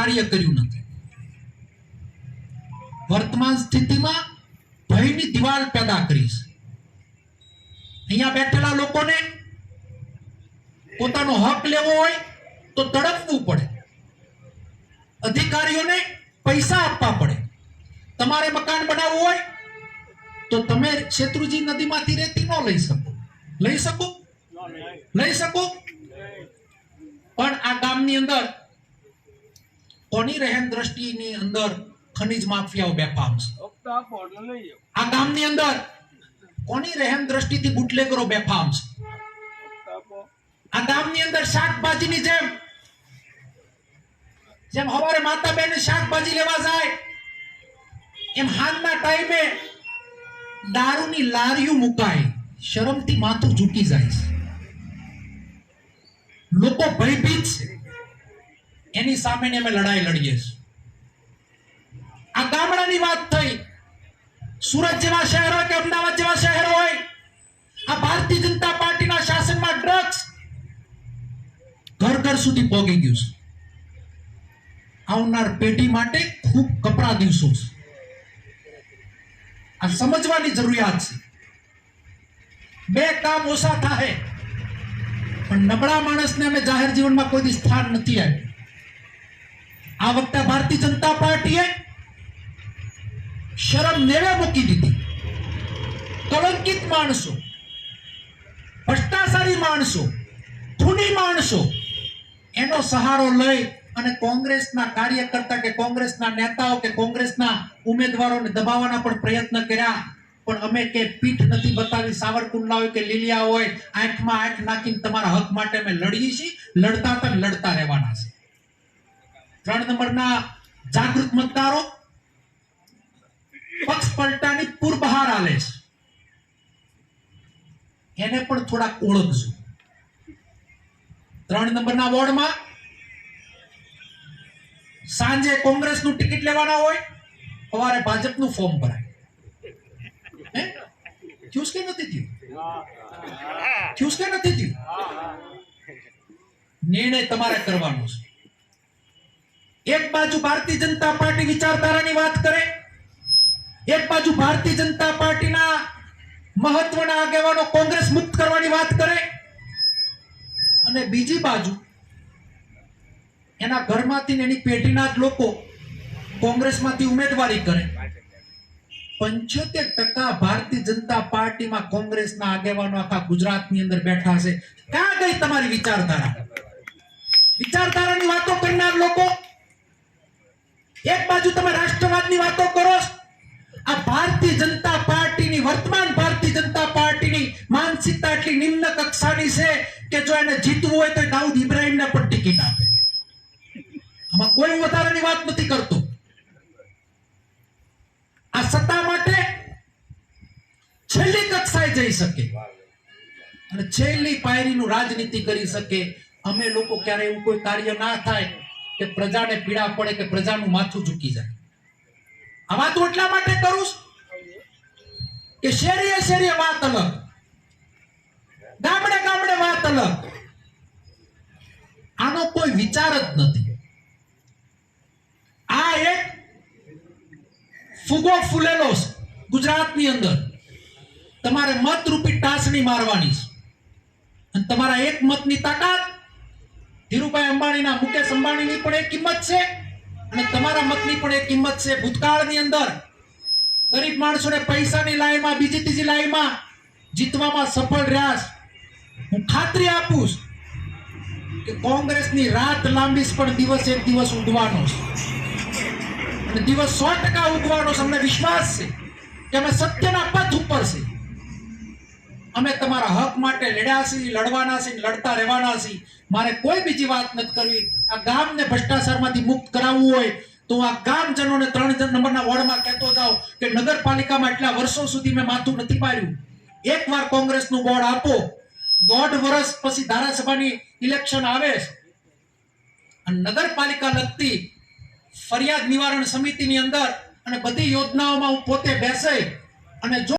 કાર્ય કર્યું નથી. વર્તમાન સ્થિતિમાં ભયની દિવાલ પેદા કરી છે. અહીંયા બેઠેલા લોકોને પોતાનો હક લેવો હોય તો તડપવું પડે, અધિકારીઓને પૈસા આપવા પડે. તમારે મકાન બનાવવું હોય તો તમે શેત્રુજી નદીમાંથી રેતી ન લઈ શકો. લઈ શકો? લઈ શકો? પણ આ ગામની અંદર કોની રહેન દ્રષ્ટિની અંદર ખનિજ માફિયાઓ બેફામ છે. આ ગામની અંદર કોની રહેન દ્રષ્ટિથી બુટલેગરો બેફામ છે. આ ગામની અંદર શાકભાજીની જેમ હવારે માતા બેન શાકભાજી લેવા જાય એમ હાલના ટાઈમે દારૂની લારીઓ મુકાય, શરમથી માથું ઝૂકી જાય છે. લોકો ભયભીત છે, એની સામે અમે લડાઈ લડીએ છીએ. આ ગામડાની વાત થઈ. સુરત જેવા શહેરો કે અમદાવાદ જેવા શહેરો હોય, આ ભારતીય જનતા પાર્ટીના શાસનમાં ડ્રગ્સ ઘર ઘર સુધી પહોંચી ગયું છે. આવનાર પેઢી માટે ખૂબ કપરા દિવસો છે. આ સમજવાની જરૂરિયાત છે. બે કામ ઓછા થાય, પણ નબળા માણસને અમે જાહેર જીવનમાં કોઈ સ્થાન નથી આપ્યું. આ વખતે ભારતીય જનતા પાર્ટીએ શરમ નેવે મૂકી દીધી. કલંકિત માણસો, ભ્રષ્ટાચારી માણસો, ખૂની માણસો એનો સહારો લઈ અને કોંગ્રેસના કાર્યકર્તા કે કોંગ્રેસના નેતાઓ કે કોંગ્રેસના ઉમેદવારોને દબાવવાના પણ પ્રયત્ન કર્યા. પણ અમે કે પીઠ નથી બતાવી, સાવરકુંડલા હોય કે લીલિયા હોય, આંખમાં આંખ નાખીને તમારા હક માટે અમે લડીએ છીએ. લડતા હતા, લડતા રહેવાના છે. 3 નંબરના જાગૃત મતદારો પક્ષ પલટાની પૂરબહાર આલે છે, એને પણ થોડાક ઓળખજો. 3 નંબરના વોર્ડમાં સાંજે કોંગ્રેસનું ટિકિટ લેવાના હોય, સવારે ભાજપનું ફોર્મ ભરાય. થયું કે નથી થયું? થયું કે નથી થયું? નિર્ણય તમારે કરવાનો છે. એક બાજુ ભારતીય જનતા પાર્ટી વિચારધારાની વાત કરે, એક બાજુ ભારતીય જનતા પાર્ટીના મહત્વના આગેવાનો કોંગ્રેસ મુક્ત કરવાની વાત કરે, અને બીજી બાજુ એના ઘરમાંથી એની પેઢીના જ લોકો કોંગ્રેસમાંથી ઉમેદવારી કરે. 75% ભારતીય જનતા પાર્ટીમાં કોંગ્રેસના આગેવાનો આખા ગુજરાતની અંદર બેઠા છે. ક્યાં ગઈ તમારી વિચારધારા? વિચારધારાની વાતો કરનાર લોકો એક બાજુ તમે રાષ્ટ્રવાદની વાતો કરો. આ ભારતીય જનતા પાર્ટીની, વર્તમાન ભારતીય જનતા પાર્ટીની માનસિકતા એટલી નિમ્ન કક્ષાની છે કે જો એને જીતવું હોય તો દાઉદ ઇબ્રાહિમને પણ ટિકિટ આપે. આમાં કોઈ વધારાની વાત નથી કરતો. આ સત્તા માટે છેલ્લી કક્ષાએ જઈ શકે અને છેલ્લી પાયરીનું રાજનીતિ કરી શકે. અમે લોકો ક્યારે એવું કોઈ કાર્ય ના થાય કે પ્રજાને પીડા પડે કે પ્રજાનું માથું ઝૂકી જાય. આ વાત એટલા માટે કરું કે શેરીએ શેરીએ વાત અલગ, ગામડે ગામડે વાત અલગ. આનો કોઈ વિચાર જ નથી. આ એક ફુગો ફૂલેલો છે ગુજરાતની અંદર. તમારે મત રૂપી ટાસણી મારવાની છે, અને તમારા એક મતની તાકાત ધીરુભાઈ અંબાણીના, મુકેશ અંબાણીની પણ એક કિંમત છે, અને તમારા મતની પણ એક કિંમત છે. ભૂતકાળની અંદર ગરીબ માણસોને પૈસાની લાઈનમાં, બીજી ત્રીજી લાઈનમાં જીતવામાં સફળ રહ્યા. હું ખાતરી આપું કે કોંગ્રેસની રાત લાંબી પણ દિવસ એક દિવસ ઉગવાનો છે, અને દિવસ 100% ઉગવાનો છે. અમને વિશ્વાસ છે કે અમે સત્યના પથ ઉપર છે. અમે તમારા હક માટે લડ્યા છીએ, લડવાના છીએ, લડતા રહેવાના છીએ. મારે કોઈ બીજી વાત નથી કરવી. આ ગામને ભ્રષ્ટાચારમાંથી મુક્ત કરાવવું હોય તો આ ગામજનોને 3 નંબરના વોર્ડમાં કહેતો જાઓ કે નગરપાલિકામાં એટલા વર્ષો સુધી મેં માથું નથી પાડ્યું. એકવાર કોંગ્રેસનું બોર્ડ આપો, 1.5 વર્ષ પછી ધારાસભાની ઇલેક્શન આવે અને નગરપાલિકા લગતી ફરિયાદ નિવારણ સમિતિની અંદર અને બધી યોજનાઓમાં હું પોતે બેસે અને જો